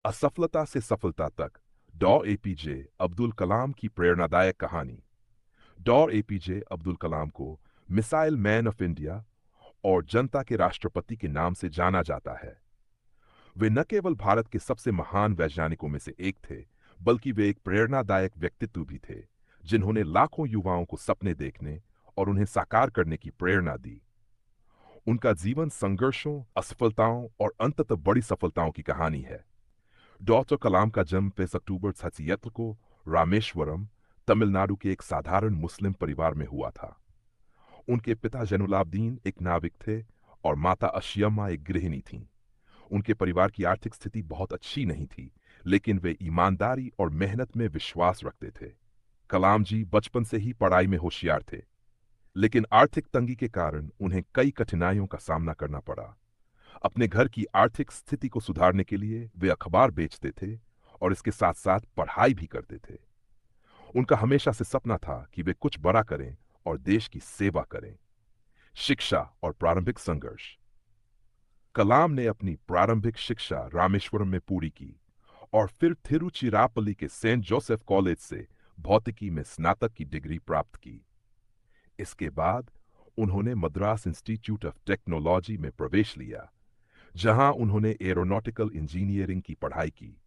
असफलता से सफलता तक डॉ एपीजे अब्दुल कलाम की प्रेरणादायक कहानी। डॉ एपीजे अब्दुल कलाम को मिसाइल मैन ऑफ इंडिया और जनता के राष्ट्रपति के नाम से जाना जाता है। वे न केवल भारत के सबसे महान वैज्ञानिकों में से एक थे, बल्कि वे एक प्रेरणादायक व्यक्तित्व भी थे, जिन्होंने लाखों युवाओं को सपने देखने और उन्हें साकार करने की प्रेरणा दी। उनका जीवन संघर्षों, असफलताओं और अंततः बड़ी सफलताओं की कहानी है। डॉक्टर कलाम का जन्म 5 अक्टूबर 1967 को रामेश्वरम, तमिलनाडु के एक साधारण मुस्लिम परिवार में हुआ था। उनके पिता जैनुलाब्दीन एक नाविक थे और माता अशियम्मा एक गृहिणी थीं। उनके परिवार की आर्थिक स्थिति बहुत अच्छी नहीं थी, लेकिन वे ईमानदारी और मेहनत में विश्वास रखते थे। कलाम जी बचपन से ही पढ़ाई में होशियार थे, लेकिन आर्थिक तंगी के कारण उन्हें कई कठिनाइयों का सामना करना पड़ा। अपने घर की आर्थिक स्थिति को सुधारने के लिए वे अखबार बेचते थे और इसके साथ साथ पढ़ाई भी करते थे। उनका हमेशा से सपना था कि वे कुछ बड़ा करें और देश की सेवा करें। शिक्षा और प्रारंभिक संघर्ष। कलाम ने अपनी प्रारंभिक शिक्षा रामेश्वरम में पूरी की और फिर तिरुचिरापल्ली के सेंट जोसेफ कॉलेज से भौतिकी में स्नातक की डिग्री प्राप्त की। इसके बाद उन्होंने मद्रास इंस्टीट्यूट ऑफ टेक्नोलॉजी में प्रवेश लिया, जहां उन्होंने एरोनॉटिकल इंजीनियरिंग की पढ़ाई की।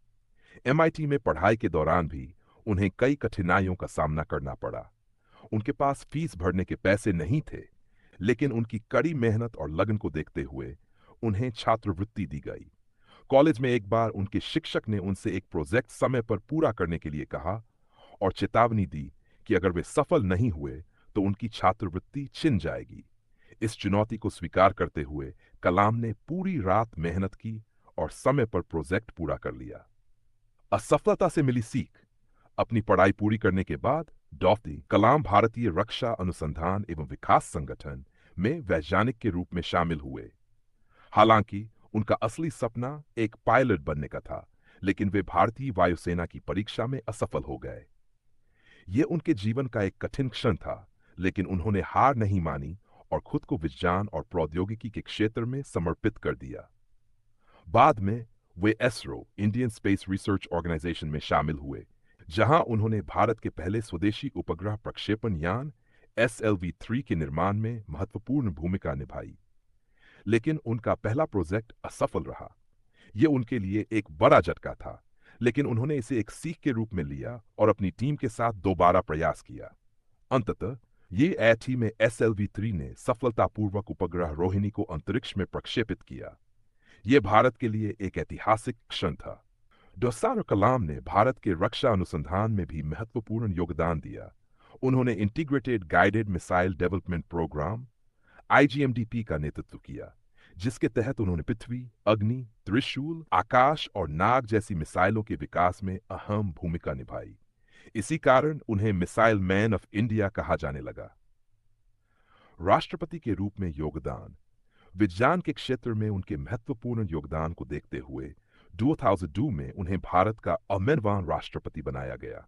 एमआईटी में पढ़ाई के दौरान भी उन्हें कई कठिनाइयों का सामना करना पड़ा। उनके पास फीस भरने के पैसे नहीं थे, लेकिन उनकी कड़ी मेहनत और लगन को देखते हुए उन्हें छात्रवृत्ति दी गई। कॉलेज में एक बार उनके शिक्षक ने उनसे एक प्रोजेक्ट समय पर पूरा करने के लिए कहा और चेतावनी दी कि अगर वे सफल नहीं हुए तो उनकी छात्रवृत्ति छिन जाएगी। इस चुनौती को स्वीकार करते हुए कलाम ने पूरी रात मेहनत की और समय पर प्रोजेक्ट पूरा कर लिया। असफलता से मिली सीख। अपनी पढ़ाई पूरी करने के बाद डॉक्टर कलाम भारतीय रक्षा अनुसंधान एवं विकास संगठन में वैज्ञानिक के रूप में शामिल हुए। हालांकि उनका असली सपना एक पायलट बनने का था, लेकिन वे भारतीय वायुसेना की परीक्षा में असफल हो गए। यह उनके जीवन का एक कठिन क्षण था, लेकिन उन्होंने हार नहीं मानी और खुद को विज्ञान और प्रौद्योगिकी के क्षेत्र में समर्पित कर दिया। बाद में वे एसरो इंडियन स्पेस रिसर्च ऑर्गेनाइजेशन में शामिल हुए, जहां उन्होंने भारत के पहले स्वदेशी उपग्रह प्रक्षेपण यान SLV-3 के निर्माण में महत्वपूर्ण भूमिका निभाई। लेकिन उनका पहला प्रोजेक्ट असफल रहा। यह उनके लिए एक बड़ा झटका था, लेकिन उन्होंने इसे एक सीख के रूप में लिया और अपनी टीम के साथ दोबारा प्रयास किया। अंततः ये एटी में SLV-3 ने सफलतापूर्वक उपग्रह रोहिणी को अंतरिक्ष में प्रक्षेपित किया। यह भारत के लिए एक ऐतिहासिक क्षण था। डॉक्टर कलाम ने भारत के रक्षा अनुसंधान में भी महत्वपूर्ण योगदान दिया। उन्होंने integrated guided missile development programme IGMDP का नेतृत्व किया, जिसके तहत उन्होंने पृथ्वी, अग्नि, त्रिशूल, आकाश और नाग जैसी मिसाइलों के विकास में अहम भूमिका निभाई। इसी कारण उन्हें मिसाइल मैन ऑफ इंडिया कहा जाने लगा। राष्ट्रपति के रूप में योगदान। विज्ञान के क्षेत्र में उनके महत्वपूर्ण योगदान को देखते हुए 2002 में उन्हें भारत का 11वां राष्ट्रपति बनाया गया।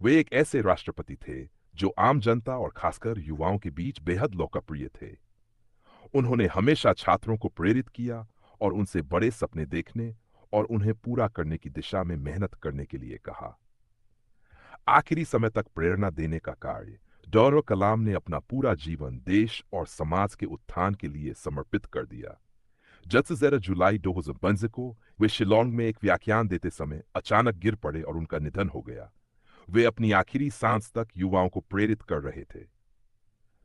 वे एक ऐसे राष्ट्रपति थे जो आम जनता और खासकर युवाओं के बीच बेहद लोकप्रिय थे। उन्होंने हमेशा छात्रों को प्रेरित किया और उनसे बड़े सपने देखने और उन्हें पूरा करने की दिशा में मेहनत करने के लिए कहा। आखिरी समय तक प्रेरणा देने का कार्य। डॉक्टर कलाम ने अपना पूरा जीवन देश और समाज के उत्थान के लिए समर्पित कर दिया। 10 जुलाई 2005 को वे शिलोंग में एक व्याख्यान देते समय अचानक गिर पड़े और उनका निधन हो गया। वे अपनी आखिरी सांस तक युवाओं को प्रेरित कर रहे थे।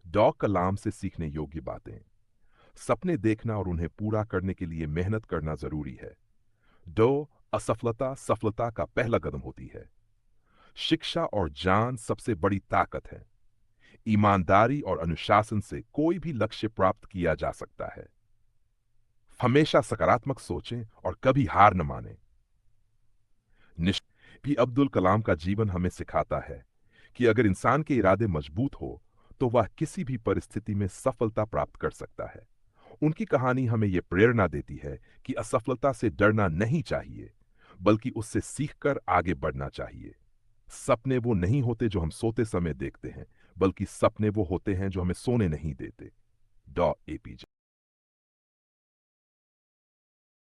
डॉक्टर कलाम से सीखने योग्य बातें। सपने देखना और उन्हें पूरा करने के लिए मेहनत करना जरूरी है। असफलता सफलता का पहला कदम होती है। शिक्षा और ज्ञान सबसे बड़ी ताकत है। ईमानदारी और अनुशासन से कोई भी लक्ष्य प्राप्त किया जा सकता है। हमेशा सकारात्मक सोचें और कभी हार न मानें। भी अब्दुल कलाम का जीवन हमें सिखाता है कि अगर इंसान के इरादे मजबूत हो तो वह किसी भी परिस्थिति में सफलता प्राप्त कर सकता है। उनकी कहानी हमें यह प्रेरणा देती है कि असफलता से डरना नहीं चाहिए, बल्कि उससे सीखकर आगे बढ़ना चाहिए। सपने वो नहीं होते जो हम सोते समय देखते हैं, बल्कि सपने वो होते हैं जो हमें सोने नहीं देते। डॉ एपीजे